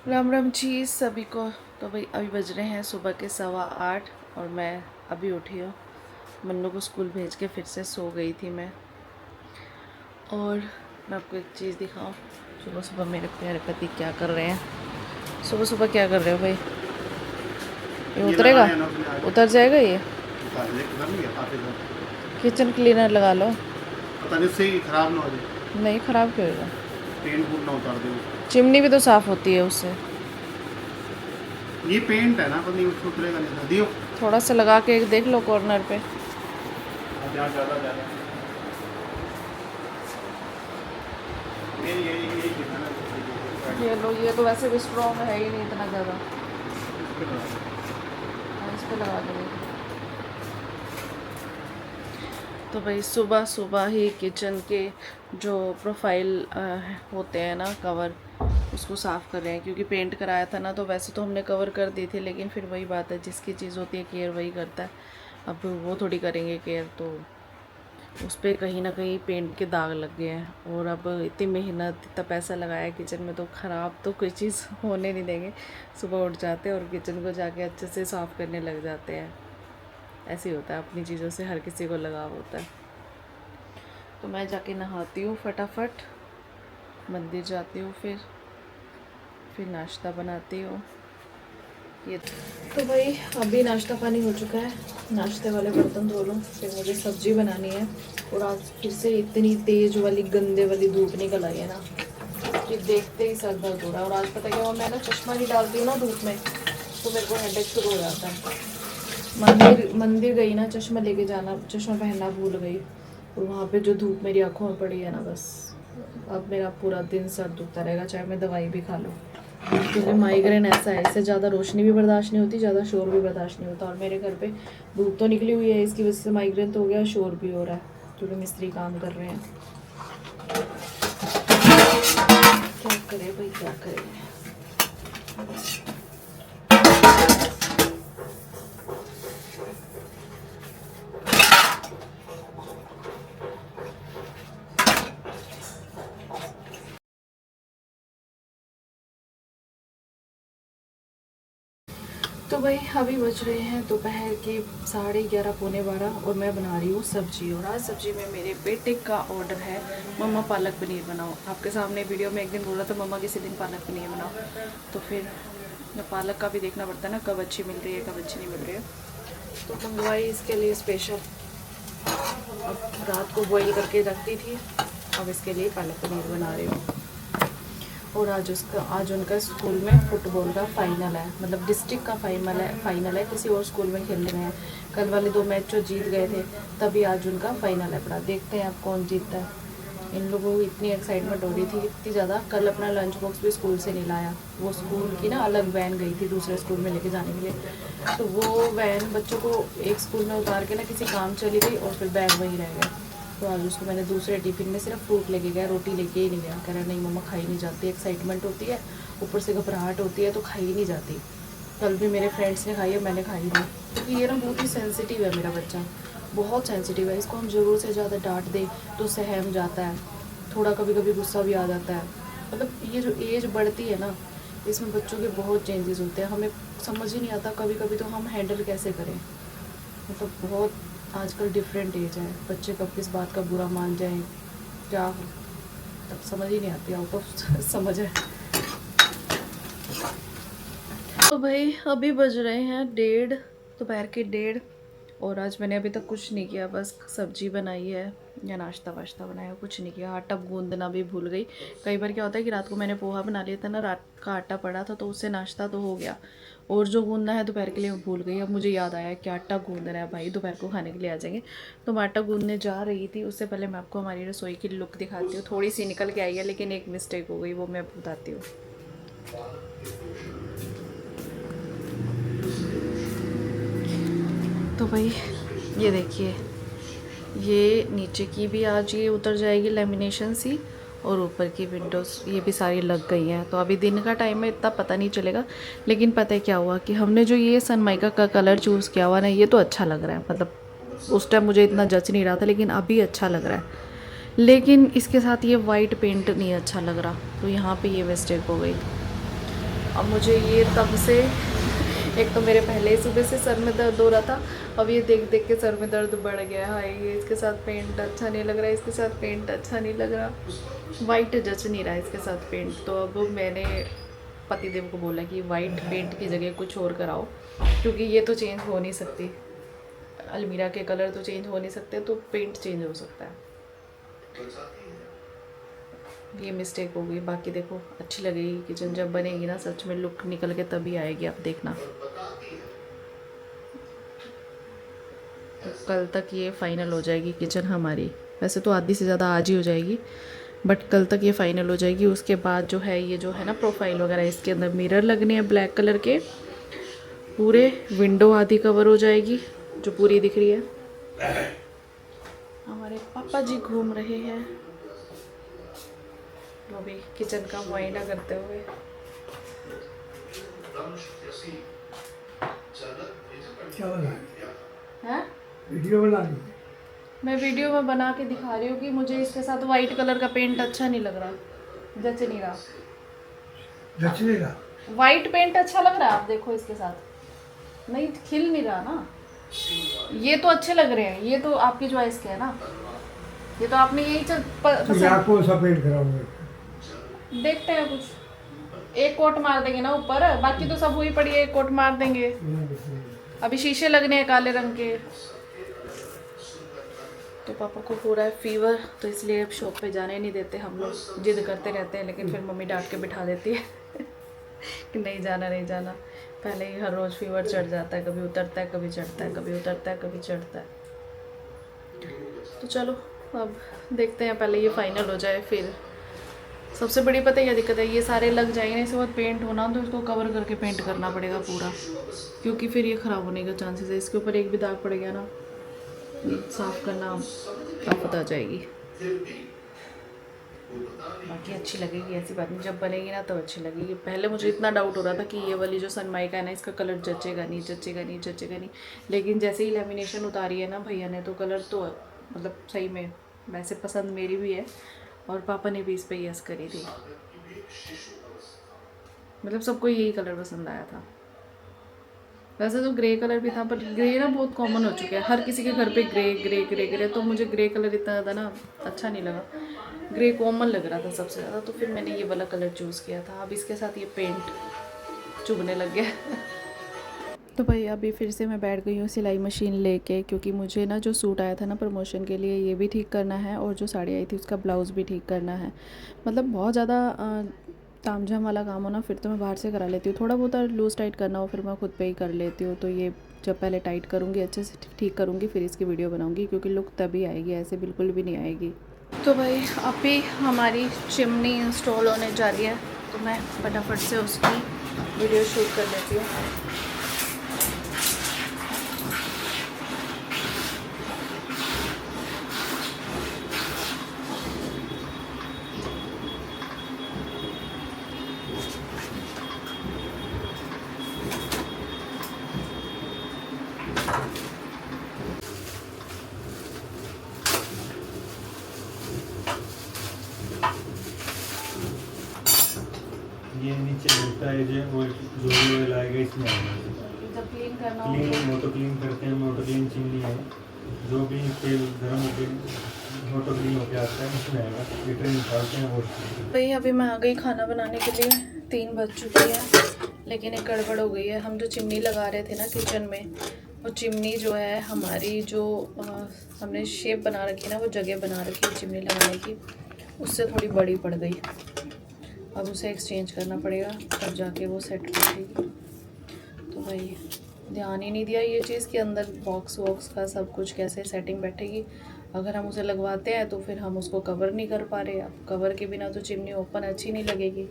राम राम जी सभी को। तो भाई अभी बज रहे हैं सुबह के 8:15 और मैं अभी उठी हूँ। मन्नू को स्कूल भेज के फिर से सो गई थी मैं। और मैं आपको एक चीज़ दिखाऊँ, सुबह सुबह मेरे प्यारे पति क्या कर रहे हैं। सुबह सुबह क्या कर रहे हो भाई? ये उतरेगा, उतर जाएगा ये। किचन क्लीनर लगा लो। पता नहीं सही खराब ना हो जाए। नहीं, ख़राब क्यों होगा? पेंट फूट ना उतार दे। चिमनी भी तो साफ़ होती है उससे। ये पेंट है ना, पता नहीं उसको उतरेगा नहीं। दियो थोड़ा सा लगा के एक देख लो कॉर्नर पे। ज़्यादा ज़्यादा ये दिखा ना। ये लो, ये तो वैसे भी स्ट्रॉन्ग है ही नहीं इतना ज़्यादा। इस पे लगा दो। तो भाई सुबह सुबह ही किचन के जो प्रोफाइल होते हैं ना, कवर, उसको साफ़ कर रहे हैं। क्योंकि पेंट कराया था ना, तो वैसे तो हमने कवर कर दी थी, लेकिन फिर वही बात है, जिसकी चीज़ होती है केयर वही करता है। अब वो थोड़ी करेंगे केयर, तो उस पर कहीं ना कहीं पेंट के दाग लग गए हैं। और अब इतनी मेहनत, इतना पैसा लगाया है किचन में, तो ख़राब तो कोई चीज़ होने नहीं देंगे। सुबह उठ जाते हैं और किचन को जाके अच्छे से साफ़ करने लग जाते हैं। ऐसे ही होता है, अपनी चीज़ों से हर किसी को लगाव होता है। तो मैं जाके नहाती हूँ फटाफट, मंदिर जाती हूँ, फिर नाश्ता बनाती हूँ। ये तो भाई अभी नाश्ता पानी हो चुका है। नाश्ते वाले बर्तन धो लूँ, फिर मुझे सब्ज़ी बनानी है। और आज फिर से इतनी तेज़ वाली गंदे वाली धूप निकल आई है ना कि देखते ही सर दर्द हो रहा है। और आज पता क्या हुआ, मैं ना चश्मा नहीं डालती हूँ ना धूप में, तो मेरे को हेडेक शुरू हो जाता है। मंदिर गई ना, चश्मा लेके जाना, चश्मा पहनना भूल गई। और वहाँ पे जो धूप मेरी आँखों में पड़ी है ना, बस अब मेरा पूरा दिन सर दुखता रहेगा, चाहे मैं दवाई भी खा लूँ। क्योंकि माइग्रेन ऐसा है, इससे ज़्यादा रोशनी भी बर्दाश्त नहीं होती, ज़्यादा शोर भी बर्दाश्त नहीं होता। और मेरे घर पे धूप तो निकली हुई है, इसकी वजह से माइग्रेन तो हो गया, शोर भी हो रहा है, क्योंकि मिस्त्री काम कर रहे हैं। क्या करें भाई, क्या करें। तो भाई अभी बज रहे हैं दोपहर के 11:30 पौने 12 और मैं बना रही हूँ सब्जी। और आज सब्जी में मेरे बेटे का ऑर्डर है, मम्मा पालक पनीर बनाओ। आपके सामने वीडियो में एक दिन बोला था मम्मा किसी दिन पालक पनीर बनाओ, तो फिर पालक का भी देखना पड़ता है ना, कब अच्छी मिल रही है कब अच्छी नहीं मिल रही है। तो मंगवाई इसके लिए स्पेशल। अब रात को बॉईल करके रखती थी, अब इसके लिए पालक पनीर बना रही हूँ। और आज उनका स्कूल में फुटबॉल का फाइनल है, मतलब डिस्ट्रिक्ट का फाइनल है, किसी और स्कूल में खेलने में है। कल वाले 2 मैच जो जीत गए थे, तभी आज उनका फाइनल है पड़ा। देखते हैं अब कौन जीतता है। इन लोगों को इतनी एक्साइटमेंट हो रही थी, इतनी ज़्यादा, कल अपना लंच बॉक्स भी स्कूल से नहीं लाया। वो स्कूल की ना अलग वैन गई थी दूसरे स्कूल में लेके जाने के लिए, तो वो वैन बच्चों को एक स्कूल में उतार के ना किसी काम चली गई, और फिर बैग वहीं रह गया। तो आज उसको मैंने दूसरे टिफ़िन में सिर्फ फ्रूट लेके गया, रोटी लेके ही नहीं गया। कह रहा नहीं मम्मा खाई नहीं जाती, एक्साइटमेंट होती है, ऊपर से घबराहट होती है, तो खाई नहीं जाती। कल भी मेरे फ्रेंड्स ने खाई है, मैंने खाई नहीं। क्योंकि ये ना बहुत ही सेंसिटिव है मेरा बच्चा, बहुत सेंसिटिव है। इसको हम ज़रूर से ज़्यादा डांट दें तो सहम जाता है, थोड़ा कभी कभी गुस्सा भी आ जाता है। मतलब ये जो एज बढ़ती है ना, इसमें बच्चों के बहुत चेंजेस होते हैं, हमें समझ ही नहीं आता कभी कभी तो हम हैंडल कैसे करें। मतलब बहुत आजकल डिफरेंट एज है, बच्चे कब किस बात का बुरा मान जाएं, क्या तब समझ ही नहीं आती, आउट ऑफ समझ है। तो भाई अभी बज रहे हैं 1:30, दोपहर के 1:30। और आज मैंने अभी तक कुछ नहीं किया, बस सब्जी बनाई है या नाश्ता वाश्ता बनाया, कुछ नहीं किया। आटा गूंदना भी भूल गई। कई बार क्या होता है कि रात को मैंने पोहा बना लिया था ना, रात का आटा पड़ा था, तो उससे नाश्ता तो हो गया, और जो गूंदना है दोपहर के लिए मैं भूल गई। अब मुझे याद आया कि आटा गूंदना है भाई, दोपहर को खाने के लिए आ जाएंगे। तो मैं आटा गूंदने जा रही थी, उससे पहले मैं आपको हमारी रसोई की लुक दिखाती हूँ। थोड़ी सी निकल के आई है, लेकिन एक मिस्टेक हो गई, वो मैं बताती हूँ। तो भाई ये देखिए, ये नीचे की भी आज ये उतर जाएगी लेमिनेशन सी, और ऊपर की विंडोज़ ये भी सारी लग गई हैं। तो अभी दिन का टाइम है, इतना पता नहीं चलेगा, लेकिन पता है क्या हुआ कि हमने जो ये सनमाइका का कलर चूज़ किया हुआ ना, ये तो अच्छा लग रहा है। मतलब उस टाइम मुझे इतना जच नहीं रहा था, लेकिन अभी अच्छा लग रहा है। लेकिन इसके साथ ये वाइट पेंट नहीं अच्छा लग रहा, तो यहाँ पे ये मिस्टेक हो गई। अब मुझे ये तब से एक तो मेरे पहले ही सुबह से सर में दर्द हो रहा था, अब ये देख देख के सर में दर्द बढ़ गया। हाय ये इसके साथ पेंट अच्छा नहीं लग रहा है, इसके साथ पेंट अच्छा नहीं लग रहा, वाइट जच नहीं रहा है इसके साथ पेंट। तो अब मैंने पतिदेव को बोला कि वाइट पेंट की जगह कुछ और कराओ, क्योंकि ये तो चेंज हो नहीं सकती, अलमीरा के कलर तो चेंज हो नहीं सकते, तो पेंट चेंज हो सकता है। ये मिस्टेक हो गई, बाकी देखो अच्छी लगेगी किचन जब बनेगी ना, सच में लुक निकल के तभी आएगी, आप देखना। तो कल तक ये फाइनल हो जाएगी किचन हमारी, वैसे तो आधी से ज़्यादा आज ही हो जाएगी, बट कल तक ये फाइनल हो जाएगी। उसके बाद जो है ये जो है ना प्रोफाइल वगैरह, इसके अंदर मिरर लगने हैं ब्लैक कलर के पूरे, विंडो आधी कवर हो जाएगी जो पूरी दिख रही है। हमारे पापा जी घूम रहे हैं वो भी किचन का मुआयना करते हुए। क्या बना हैं? वीडियो बना ली? मैं वीडियो में बना के दिखा रही हूँ कि मुझे इसके साथ वाइट कलर का पेंट अच्छा नहीं लग रहा, जच नहीं रहा। जचेगा? वाइट पेंट अच्छा लग रहा है, आप देखो इसके साथ नहीं खिल नहीं रहा ना। ये तो अच्छे लग रहे हैं, ये तो आपकी चॉइस के है ना, ये तो आपने यही यहाँ कौन सा पेंट कराऊंगे? देखते हैं कुछ एक कोट मार देंगे ना ऊपर, बाकी तो सब हुई पड़ी है, एक कोट मार देंगे। अभी शीशे लगने हैं काले रंग के। तो पापा को हो रहा है फीवर, तो इसलिए अब शॉप पे जाने नहीं देते हम लोग, जिद करते रहते हैं, लेकिन फिर मम्मी डांट के बिठा देती है कि नहीं जाना नहीं जाना। पहले ही हर रोज़ फीवर चढ़ जाता है, कभी उतरता है कभी चढ़ता है, कभी उतरता है कभी चढ़ता है। तो चलो अब देखते हैं, पहले ये फाइनल हो जाए फिर। सबसे बड़ी पता है क्या दिक्कत है, ये सारे लग जाएंगे, इसके बाद पेंट होना तो इसको कवर करके पेंट करना पड़ेगा पूरा, क्योंकि फिर ये ख़राब होने का चांसेस है। इसके ऊपर एक भी दाग पड़ गया ना, साफ़ करना आफत आ जाएगी। बाकी अच्छी लगेगी, ऐसी बात नहीं, जब बनेगी ना तब अच्छी लगेगी। पहले मुझे इतना डाउट हो रहा था कि ये वाली जो सनमाइका है ना, इसका कलर जचेगा नहीं जचेगा नहीं जचेगा नहीं, लेकिन जैसे ही लेमिनेशन उतारी है ना भैया ने, तो कलर तो मतलब सही में, वैसे पसंद मेरी भी है और पापा ने भी इस पर यस करी थी, मतलब सबको यही कलर पसंद आया था। वैसे तो ग्रे कलर भी था, पर ग्रे ना बहुत कॉमन हो चुका है, हर किसी के घर पे ग्रे ग्रे ग्रे ग्रे, तो मुझे ग्रे कलर इतना ज़्यादा ना अच्छा नहीं लगा, ग्रे कॉमन लग रहा था सबसे ज़्यादा, तो फिर मैंने ये वाला कलर चूज़ किया था। अब इसके साथ ये पेंट चुभने लग गया तो भाई अभी फिर से मैं बैठ गई हूँ सिलाई मशीन लेके, क्योंकि मुझे ना जो सूट आया था ना प्रमोशन के लिए, ये भी ठीक करना है, और जो साड़ी आई थी उसका ब्लाउज़ भी ठीक करना है। मतलब बहुत ज़्यादा तामझाम वाला काम हो ना, फिर तो मैं बाहर से करा लेती हूँ, थोड़ा बहुत लूज़ टाइट करना हो फिर मैं खुद पे ही कर लेती हूँ। तो ये जब पहले टाइट करूँगी, अच्छे से ठीक करूँगी, फिर इसकी वीडियो बनाऊँगी, क्योंकि लुक तभी आएगी, ऐसे बिल्कुल भी नहीं आएगी। तो भाई अभी हमारी चिमनी इंस्टॉल होने जा रही है, तो मैं फटाफट से उसकी वीडियो शूट कर लेती हूँ। ये नीचे लगता है जो ऑयल आएगा इसमें आएगा। जब क्लीन करना हो क्लीन मोटो क्लीन करते हैं, मोटो क्लीन चिमनी है, जो भी तेल गर्म होकर मोटो क्लीन होकर आता है उसमें आएगा, लीटर निकालते हैं। और भाई अभी मैं आ गई खाना बनाने के लिए, 3 बज चुकी है, लेकिन एक गड़बड़ हो गई है। हम जो चिमनी लगा रहे थे ना किचन में, वो चिमनी जो है हमारी जो हमने शेप बना रखी है ना, वो जगह बना रखी है चिमनी लगाने की, उससे थोड़ी बड़ी पड़ गई। अब उसे एक्सचेंज करना पड़ेगा, तब जाके वो सेट बैठेगी। तो भाई ध्यान ही नहीं दिया ये चीज़ कि अंदर बॉक्स वॉक्स का सब कुछ कैसे सेटिंग बैठेगी। अगर हम उसे लगवाते हैं तो फिर हम उसको कवर नहीं कर पा रहे। अब कवर के बिना तो चिमनी ओपन अच्छी नहीं लगेगी।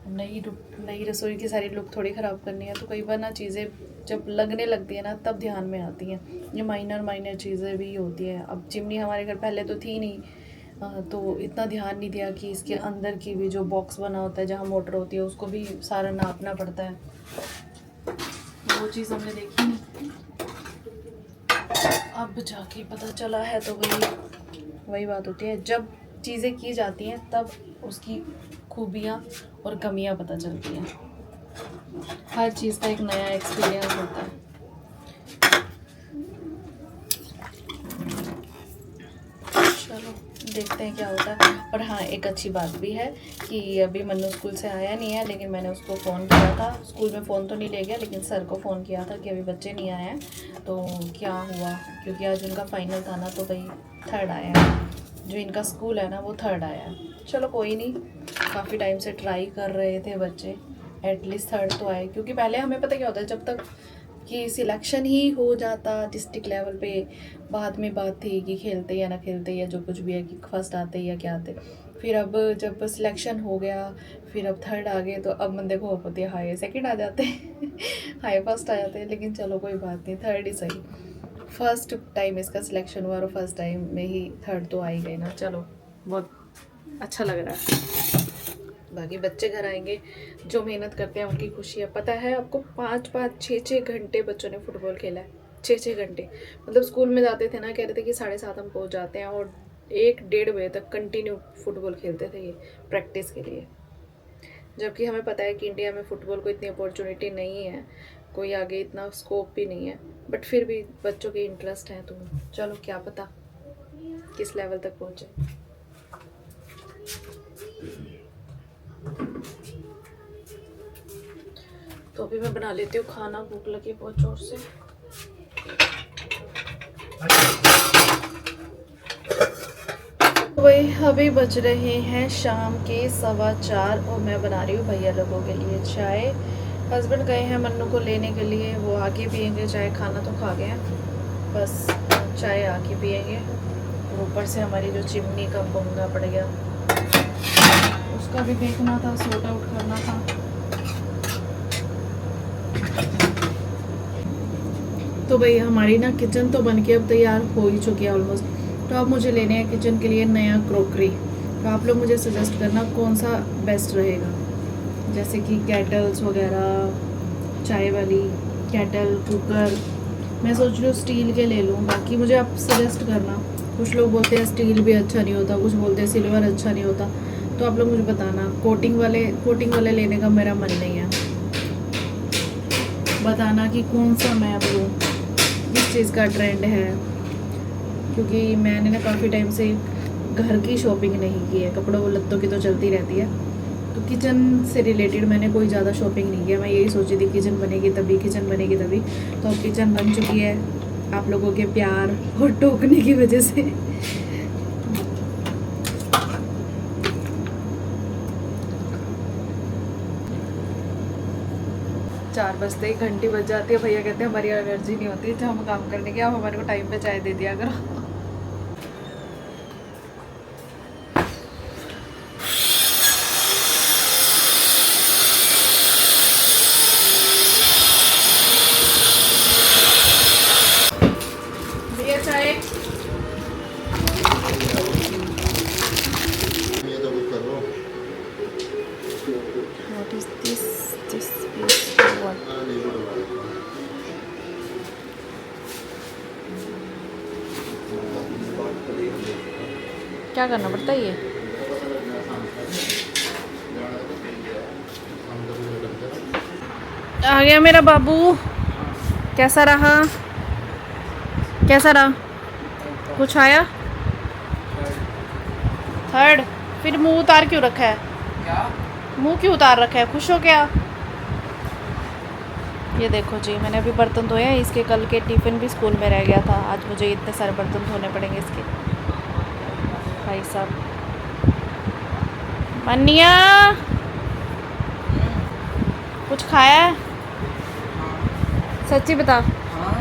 नई रसोई की सारी लुक थोड़ी ख़राब करनी है, तो कई बार ना चीज़ें जब लगने लगती है ना तब ध्यान में आती हैं। ये माइनर चीज़ें भी होती हैं। अब चिमनी हमारे घर पहले तो थी नहीं, तो इतना ध्यान नहीं दिया कि इसके अंदर की भी जो बॉक्स बना होता है जहाँ मोटर होती है उसको भी सारा नापना पड़ता है, वो चीज़ हमने देखी नहीं। अब जाके पता चला है। तो वही बात होती है, जब चीज़ें की जाती हैं तब उसकी खूबियाँ और कमियाँ पता चलती हैं। हर चीज़ का एक नया एक्सपीरियंस होता है। चलो देखते हैं क्या होता है। और हाँ, एक अच्छी बात भी है कि अभी मन्नू स्कूल से आया नहीं है, लेकिन मैंने उसको फ़ोन किया था। स्कूल में फ़ोन तो नहीं ले गया, लेकिन सर को फ़ोन किया था कि अभी बच्चे नहीं आए हैं तो क्या हुआ, क्योंकि आज उनका फाइनल था ना, तो भाई 3rd आया है। जो इनका स्कूल है ना वो 3rd आया है। चलो कोई नहीं, काफ़ी टाइम से ट्राई कर रहे थे बच्चे, एटलीस्ट 3rd तो आए। क्योंकि पहले हमें पता क्या होता है, जब तक कि सिलेक्शन ही हो जाता डिस्ट्रिक्ट लेवल पे, बाद में बात थी कि खेलते या ना खेलते या जो कुछ भी है कि फर्स्ट आते या क्या आते। फिर अब जब सिलेक्शन हो गया, फिर अब 3rd आ गए, तो अब बंदे को होप होती है हाई 2nd आ जाते हाई 1st आ जाते हैं। लेकिन चलो कोई बात नहीं, 3rd ही सही। फर्स्ट टाइम इसका सिलेक्शन हुआ और फर्स्ट टाइम में ही 3rd तो आ ही गई ना। चलो बहुत अच्छा लग रहा है। बाकी बच्चे घर आएंगे, जो मेहनत करते हैं उनकी खुशी है। पता है आपको, 5-5, 6-6 घंटे बच्चों ने फुटबॉल खेला है। 6-6 घंटे, मतलब स्कूल में जाते थे ना, कह रहे थे कि 7:30 हम पहुंच जाते हैं, और 1-1.5 बजे तक कंटिन्यू फुटबॉल खेलते थे ये प्रैक्टिस के लिए। जबकि हमें पता है कि इंडिया में फ़ुटबॉल को इतनी अपॉर्चुनिटी नहीं है, कोई आगे इतना स्कोप भी नहीं है, बट फिर भी बच्चों के इंटरेस्ट हैं, तो चलो क्या पता किस लेवल तक पहुँचे। तो अभी मैं बना लेती हूँ खाना, भूख लगी बहुत जोर से। वही अभी बज रहे हैं शाम के 4:15 और मैं बना रही हूँ भैया लोगों के लिए चाय। हस्बैंड गए हैं मन्नू को लेने के लिए, वो आके पियेंगे चाय। खाना तो खा गए हैं, बस चाय आके पियेंगे। और ऊपर से हमारी जो चिमनी का पंगा पड़ गया, उसका भी देखना था, सॉर्ट आउट करना था। तो भाई हमारी ना किचन तो बन के अब तैयार हो ही चुकी है ऑलमोस्ट। तो अब मुझे लेने हैं किचन के लिए नया क्रॉकरी। तो आप लोग मुझे सजेस्ट करना कौन सा बेस्ट रहेगा, जैसे कि केटल्स वगैरह, चाय वाली केटल, कुकर। मैं सोच रही हूँ स्टील के ले लूँ, बाकी मुझे आप सजेस्ट करना। कुछ लोग बोलते हैं स्टील भी अच्छा नहीं होता, कुछ बोलते हैं सिल्वर अच्छा नहीं होता। तो आप लोग मुझे बताना, कोटिंग वाले लेने का मेरा मन नहीं है। बताना कि कौन सा मैं अब लूँ, किस चीज़ का ट्रेंड है। क्योंकि मैंने ना काफ़ी टाइम से घर की शॉपिंग नहीं की है, कपड़ों लत्तों की तो चलती रहती है, तो किचन से रिलेटेड मैंने कोई ज़्यादा शॉपिंग नहीं किया। मैं यही सोची थी किचन बनेगी तभी, किचन बनेगी तभी। तो अब किचन बन चुकी है आप लोगों के प्यार और टोकने की वजह से। 4 बजते ही घंटी बज जाती है। भैया कहते हैं हमारी एनर्जी नहीं होती जब हम काम करने के, आप हमारे को टाइम पे चाय दे दिया करो। भैया चाय। ये तो कुछ करो। What is this? This is what? क्या करना पड़ता है ये? आ गया मेरा बाबू। कैसा रहा? कैसा रहा? कुछ आया? 3rd? फिर मुंह उतार क्यों रखा है? क्या? मुंह क्यों उतार रखा है? खुश हो क्या? ये देखो जी, मैंने अभी बर्तन धोए हैं। इसके कल के टिफ़िन भी स्कूल में रह गया था, आज मुझे इतने सारे बर्तन धोने पड़ेंगे इसके। भाई साहब, मनिया कुछ खाया है? सच्ची बता। हाँ,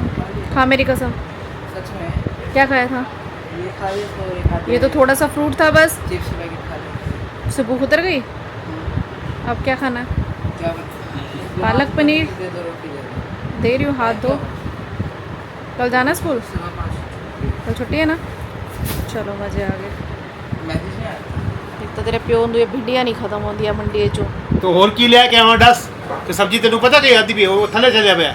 खा मेरी कसम। सच में क्या खाया था? ये खा लिया तो ये खा ये तो थोड़ा सा फ्रूट था बस। चिप्स पैकेट खा लिया। उससे भूख उतर गई। अब क्या खाना है? क्या पालक पनीर दे दो, रोटी दे दो। दे रही हूँ, हाथ धो। कल जाना स्कूल? सुबह 5 कल छुट्टी है ना? चलो मजे आ गए। मैसेज नहीं आया। एक तो तेरे प्यो ਨੂੰ भिंडियां नहीं खत्म होंदियां मंडी चों। तो होर की लिया के आवां दस कि सब्जी तेनू पता कि आदी भी वो थले चलिया पिया।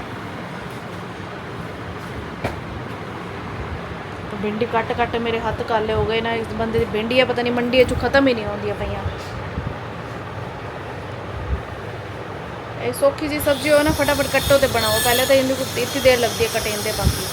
तो भिंडी कट कट मेरे हाथ काले हो गए ना। इस बंदे दी भिंडियां पता नहीं मंडी चों खत्म ही नहीं होंदियां पईयां। ये सौखी जी सब्जी हो ना फटाफट कट्टो ते बनाओ, पहले तो इनको इतनी देर लगती है कटेंदे बाकी।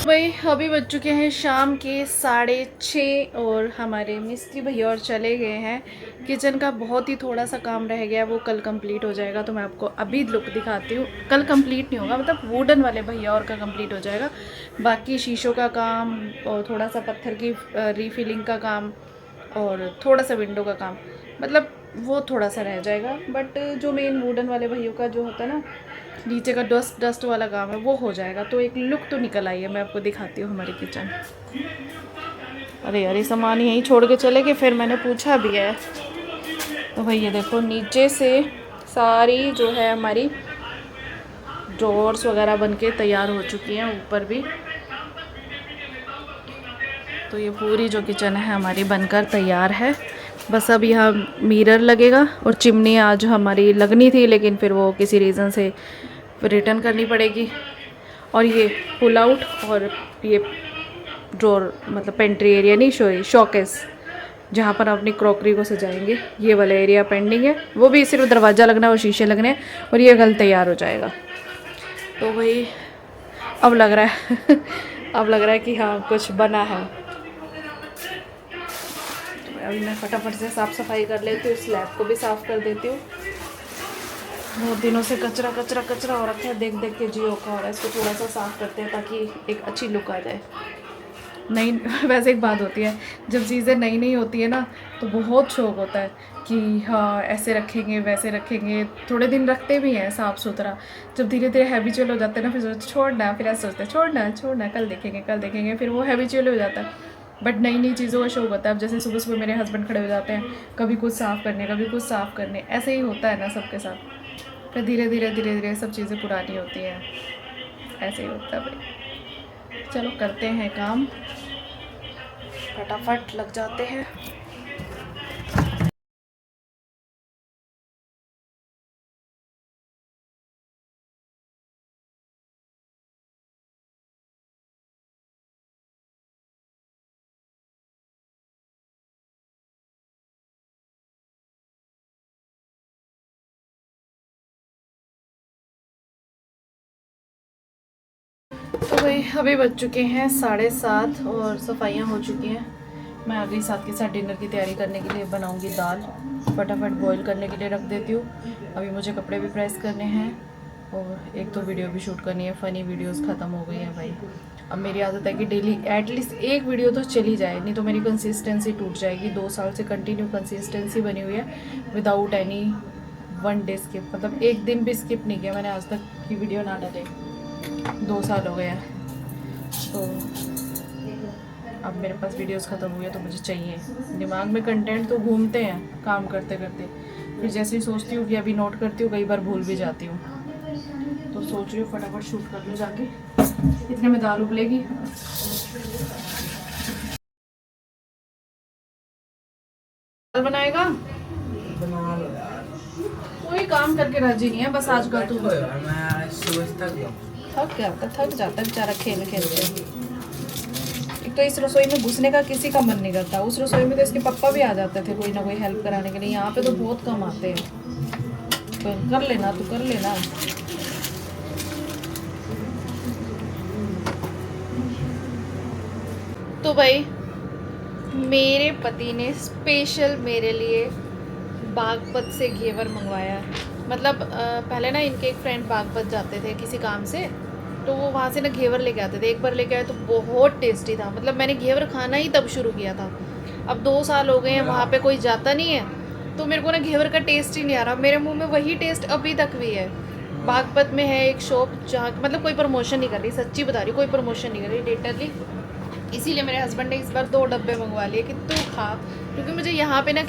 भाई अभी बज चुके हैं शाम के 6:30 और हमारे मिस्त्री भैया और चले गए हैं। किचन का बहुत ही थोड़ा सा काम रह गया, वो कल कंप्लीट हो जाएगा, तो मैं आपको अभी लुक दिखाती हूँ। कल कंप्लीट नहीं होगा, मतलब वुडन वाले भैया और का कंप्लीट हो जाएगा, बाकी शीशों का काम और थोड़ा सा पत्थर की रीफिलिंग का काम और थोड़ा सा विंडो का काम, मतलब वो थोड़ा सा रह जाएगा। बट जो मेन वुडन वाले भैया का जो होता है ना नीचे का डस्ट वाला काम है वो हो जाएगा, तो एक लुक तो निकल आई है। मैं आपको दिखाती हूँ हमारी किचन। अरे यार ये सामान यहीं छोड़ के चले गए, फिर मैंने पूछा भी है। तो भाई ये देखो नीचे से सारी जो है हमारी ड्रॉर्स वगैरह बन के तैयार हो चुकी हैं, ऊपर भी। तो ये पूरी जो किचन है हमारी बनकर तैयार है। बस अब यहाँ मिरर लगेगा और चिमनी आज हमारी लगनी थी, लेकिन फिर वो किसी रीज़न से रिटर्न करनी पड़ेगी। और ये पुल आउट और ये ड्रॉर मतलब पेंट्री एरिया नहीं शोकेस, जहाँ पर अपनी क्रॉकरी को सजाएंगे, ये वाला एरिया पेंडिंग है। वो भी सिर्फ दरवाज़ा लगना है और शीशे लगने हैं, और ये कल तैयार हो जाएगा। तो भाई अब लग रहा है अब लग रहा है कि हाँ कुछ बना है। अभी मैं फटाफट से साफ़ सफाई कर लेती हूँ, स्लैब को भी साफ़ कर देती हूँ। बहुत दिनों से कचरा कचरा कचरा हो रखा है, देख देख के जियो का हो रहा है। इसको थोड़ा सा साफ़ करते हैं ताकि एक अच्छी लुक आ जाए। नई वैसे एक बात होती है, जब चीज़ें नई नई होती है ना तो बहुत शौक होता है कि हाँ ऐसे रखेंगे वैसे रखेंगे, थोड़े दिन रखते भी हैं साफ़ सुथरा। जब धीरे धीरे हैबिचुअल हो जाते हैं ना, फिर सोचते छोड़ना, फिर ऐसे सोचते हैं छोड़ना छोड़ना, कल देखेंगे, फिर वो हैबिचुअल हो जाता है। बट नई नई चीज़ों का शौक होता है। अब जैसे सुबह सुबह मेरे हस्बैंड खड़े हो जाते हैं, कभी कुछ साफ़ करने कभी कुछ साफ़ करने, ऐसे ही होता है ना सबके साथ। फिर धीरे धीरे सब चीज़ें पुरानी होती हैं, ऐसे ही होता है भाई। चलो करते हैं काम, फटाफट लग जाते हैं। तो भाई अभी बज चुके हैं 7:30 और सफाइयाँ हो चुकी हैं। मैं आ गई साथ के साथ डिनर की तैयारी करने के लिए। बनाऊंगी दाल, फटाफट बॉईल करने के लिए रख देती हूँ। अभी मुझे कपड़े भी प्रेस करने हैं और एक तो वीडियो भी शूट करनी है। फ़नी वीडियोस ख़त्म हो गई हैं भाई। अब मेरी आदत है कि डेली एटलीस्ट एक वीडियो तो चली जाए, नहीं तो मेरी कंसिस्टेंसी टूट जाएगी। 2 साल से कंटिन्यू कंसिस्टेंसी बनी हुई है विदाउट एनी 1 डे स्किप, मतलब एक दिन भी स्किप नहीं किया मैंने आज तक की वीडियो ना डाले। 2 साल हो गए हैं। तो अब मेरे पास वीडियोस ख़त्म हुई है तो मुझे चाहिए। दिमाग में कंटेंट तो घूमते हैं काम करते करते, फिर जैसे ही सोचती हूँ कि अभी नोट करती हूँ, कई बार भूल भी जाती हूँ। तो सोच रही हूँ फटाफट शूट कर लूँ जाके, इतने में दाल उबलेगी। दाल बनाएगा, कोई काम करके राजी नहीं है बस आजकल। तू मैं सुबह तक थक जाता है बेचारा खेल खेल के। एक तो इस रसोई में घुसने का किसी का मन नहीं करता। उस रसोई में तो इसके पापा भी आ जाते थे कोई ना कोई हेल्प कराने के लिए, यहाँ पे तो बहुत कम आते हैं। तो कर लेना, तू कर लेना। तो भाई मेरे पति ने स्पेशल मेरे लिए बागपत से घेवर मंगवाया। मतलब पहले ना इनके एक फ्रेंड बागपत जाते थे किसी काम से, तो वो वहाँ से ना घेवर लेके आते थे। एक बार लेके आए तो बहुत टेस्टी था, मतलब मैंने घेवर खाना ही तब शुरू किया था। अब 2 साल हो गए हैं, वहाँ पे कोई जाता नहीं है, तो मेरे को ना घेवर का टेस्ट ही नहीं आ रहा। मेरे मुंह में वही टेस्ट अभी तक भी है। बागपत में है एक शॉप जहाँ, मतलब कोई प्रमोशन नहीं कर रही, सच्ची बता रही, कोई प्रमोशन नहीं कर रही लिटरली। इसीलिए मेरे हस्बैंड ने इस बार 2 डब्बे मंगवा लिए कि तू खा, क्योंकि मुझे यहाँ पे ना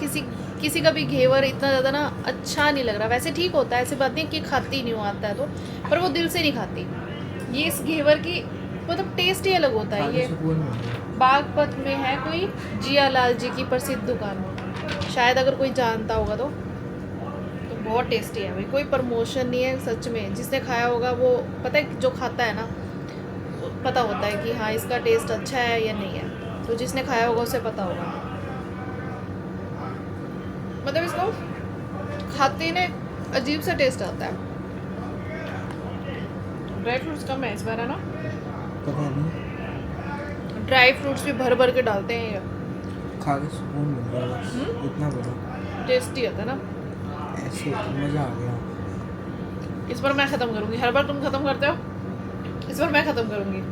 किसी का भी घेवर इतना ज़्यादा ना अच्छा नहीं लग रहा। वैसे ठीक होता है, ऐसी बात नहीं कि खाती नहीं आता है तो, पर वो दिल से नहीं खाती। ये इस घेवर की मतलब टेस्ट ही अलग होता है। ये बागपत में है कोई जियालाल जी की प्रसिद्ध दुकान, शायद अगर कोई जानता होगा तो बहुत टेस्टी है भाई। कोई प्रमोशन नहीं है सच में, जिसने खाया होगा वो पता है, जो खाता है ना पता होता है कि हाँ इसका टेस्ट अच्छा है या नहीं है। तो जिसने खाया होगा उसे पता होगा। मतलब इसको खाते ही ना अजीब सा टेस्ट आता है। ड्राई फ्रूट्स कम है इस बार, है ना? पता नहीं, ड्राई फ्रूट्स भी भर भर के डालते हैं ये, खा के सुकून मिल गया बस, इतना बड़ा टेस्टी आता है ना। ऐसे मज़ा आ गया। इस बार मैं ख़त्म करूँगी, हर बार तुम ख़त्म करते हो, इस बार मैं ख़त्म करूँगी।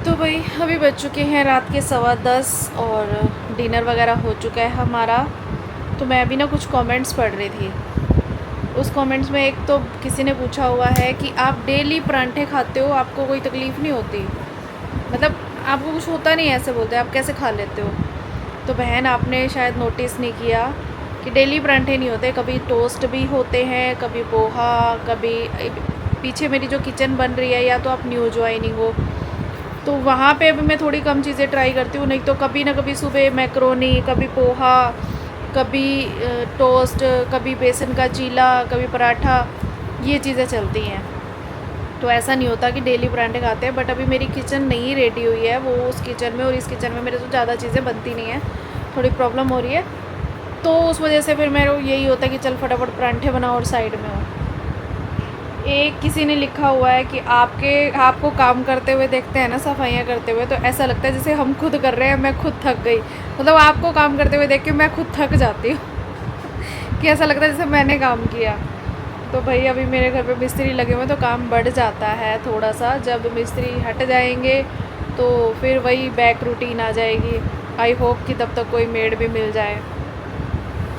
तो भाई अभी बज चुके हैं रात के 10:15 और डिनर वगैरह हो चुका है हमारा। तो मैं अभी ना कुछ कमेंट्स पढ़ रही थी। उस कमेंट्स में एक तो किसी ने पूछा हुआ है कि आप डेली परांठे खाते हो, आपको कोई तकलीफ़ नहीं होती, मतलब आपको कुछ होता नहीं है, ऐसे बोलते हैं, आप कैसे खा लेते हो? तो बहन आपने शायद नोटिस नहीं किया कि डेली परांठे नहीं होते, कभी टोस्ट भी होते हैं, कभी पोहा, कभी पीछे मेरी जो किचन बन रही है, या तो आप न्यू ज्वाइनिंग हो तो वहाँ पे अभी मैं थोड़ी कम चीज़ें ट्राई करती हूँ, नहीं तो कभी ना कभी सुबह मैक्रोनी, कभी पोहा, कभी टोस्ट, कभी बेसन का चीला, कभी पराठा, ये चीज़ें चलती हैं। तो ऐसा नहीं होता कि डेली पराठे खाते हैं। बट अभी मेरी किचन नहीं रेडी हुई है, वो उस किचन में, और इस किचन में मेरे तो ज़्यादा चीज़ें बनती नहीं हैं, थोड़ी प्रॉब्लम हो रही है, तो उस वजह से फिर मेरे यही होता है कि चल फटाफट पराठे बनाओ और साइड में हो। एक किसी ने लिखा हुआ है कि आपको काम करते हुए देखते हैं ना, सफाइयाँ करते हुए, तो ऐसा लगता है जैसे हम खुद कर रहे हैं, मैं खुद थक गई। मतलब आपको काम करते हुए देख के मैं खुद थक जाती हूँ कि ऐसा लगता है जैसे मैंने काम किया। तो भाई अभी मेरे घर पे मिस्त्री लगे हुए हैं, तो काम बढ़ जाता है थोड़ा सा। जब मिस्त्री हट जाएंगे तो फिर वही बैक रूटीन आ जाएगी। आई होप कि तब तक कोई मेड भी मिल जाए,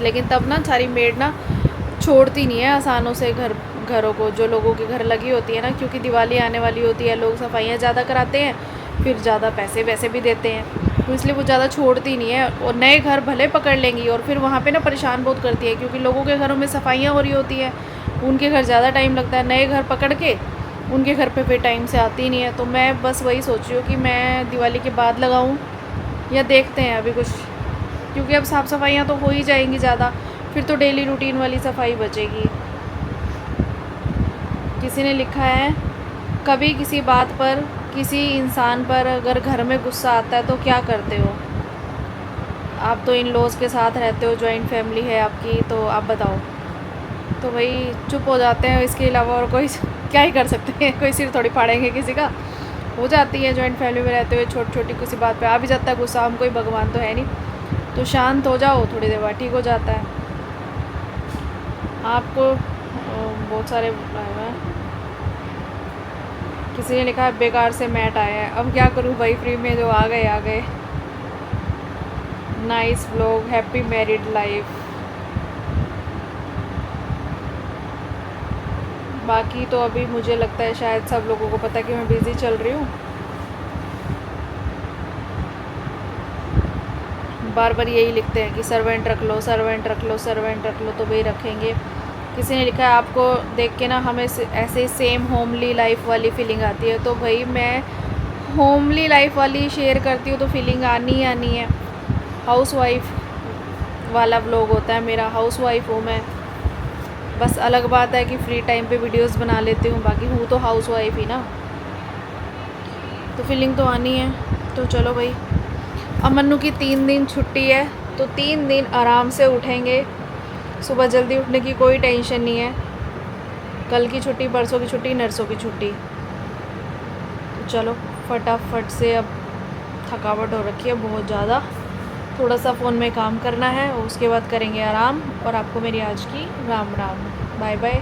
लेकिन तब ना सारी मेड ना छोड़ती नहीं है आसानों से घरों को, जो लोगों के घर लगी होती है ना, क्योंकि दिवाली आने वाली होती है, लोग सफाइयाँ ज़्यादा कराते हैं, फिर ज़्यादा पैसे वैसे भी देते हैं, तो इसलिए वो ज़्यादा छोड़ती नहीं है। और नए घर भले पकड़ लेंगी, और फिर वहाँ पे ना परेशान बहुत करती है, क्योंकि लोगों के घरों में सफाइयाँ हो रही होती है, उनके घर ज़्यादा टाइम लगता है, नए घर पकड़ के उनके घर पे फिर टाइम से आती नहीं है। तो मैं बस वही सोच रही हूँ कि मैं दिवाली के बाद लगाऊँ, या देखते हैं अभी कुछ, क्योंकि अब साफ़ सफाइयाँ तो हो ही जाएंगी ज़्यादा, फिर तो डेली रूटीन वाली सफाई बचेगी। किसी ने लिखा है, कभी किसी बात पर, किसी इंसान पर अगर घर में गुस्सा आता है तो क्या करते हो? आप तो इन लॉज़ के साथ रहते हो, जॉइंट फैमिली है आपकी, तो आप बताओ। तो भाई चुप हो जाते हैं, इसके अलावा और कोई क्या ही कर सकते हैं, कोई सिर थोड़ी फाड़ेंगे किसी का। हो जाती है जॉइंट फैमिली में रहते हुए, छोटी छोटी किसी बात पे आ भी जाता है गुस्सा, हम कोई भगवान तो है नहीं। तो शांत हो जाओ, थोड़ी देर बाद ठीक हो जाता है। आपको बहुत सारे आए हुए हैं। किसी ने लिखा है बेकार से मैट आया है, अब क्या करूँ भाई, फ्री में जो आ गए। Nice vlog, happy married life. बाकी तो अभी मुझे लगता है शायद सब लोगों को पता है कि मैं बिज़ी चल रही हूँ। बार बार यही लिखते हैं कि सर्वेंट रख लो, सर्वेंट रख लो, सर्वेंट रख लो, तो भाई रखेंगे। किसी ने लिखा है आपको देख के ना हमें ऐसे सेम होमली लाइफ वाली फीलिंग आती है। तो भाई मैं होमली लाइफ वाली शेयर करती हूँ तो फीलिंग आनी ही आनी है। हाउस वाइफ वाला व्लॉग होता है मेरा, हाउस वाइफ हूँ मैं। बस अलग बात है कि फ्री टाइम पे वीडियोस बना लेती हूँ, बाकी हूँ तो हाउस वाइफ ही ना, तो फीलिंग तो आनी है। तो चलो भाई, अब मन्नू की 3 दिन छुट्टी है, तो 3 दिन आराम से उठेंगे। सुबह जल्दी उठने की कोई टेंशन नहीं है। कल की छुट्टी, परसों की छुट्टी, नरसों की छुट्टी। तो चलो फटाफट से, अब थकावट हो रखी है बहुत ज़्यादा, थोड़ा सा फ़ोन में काम करना है और उसके बाद करेंगे आराम। और आपको मेरी आज की राम राम, बाय बाय।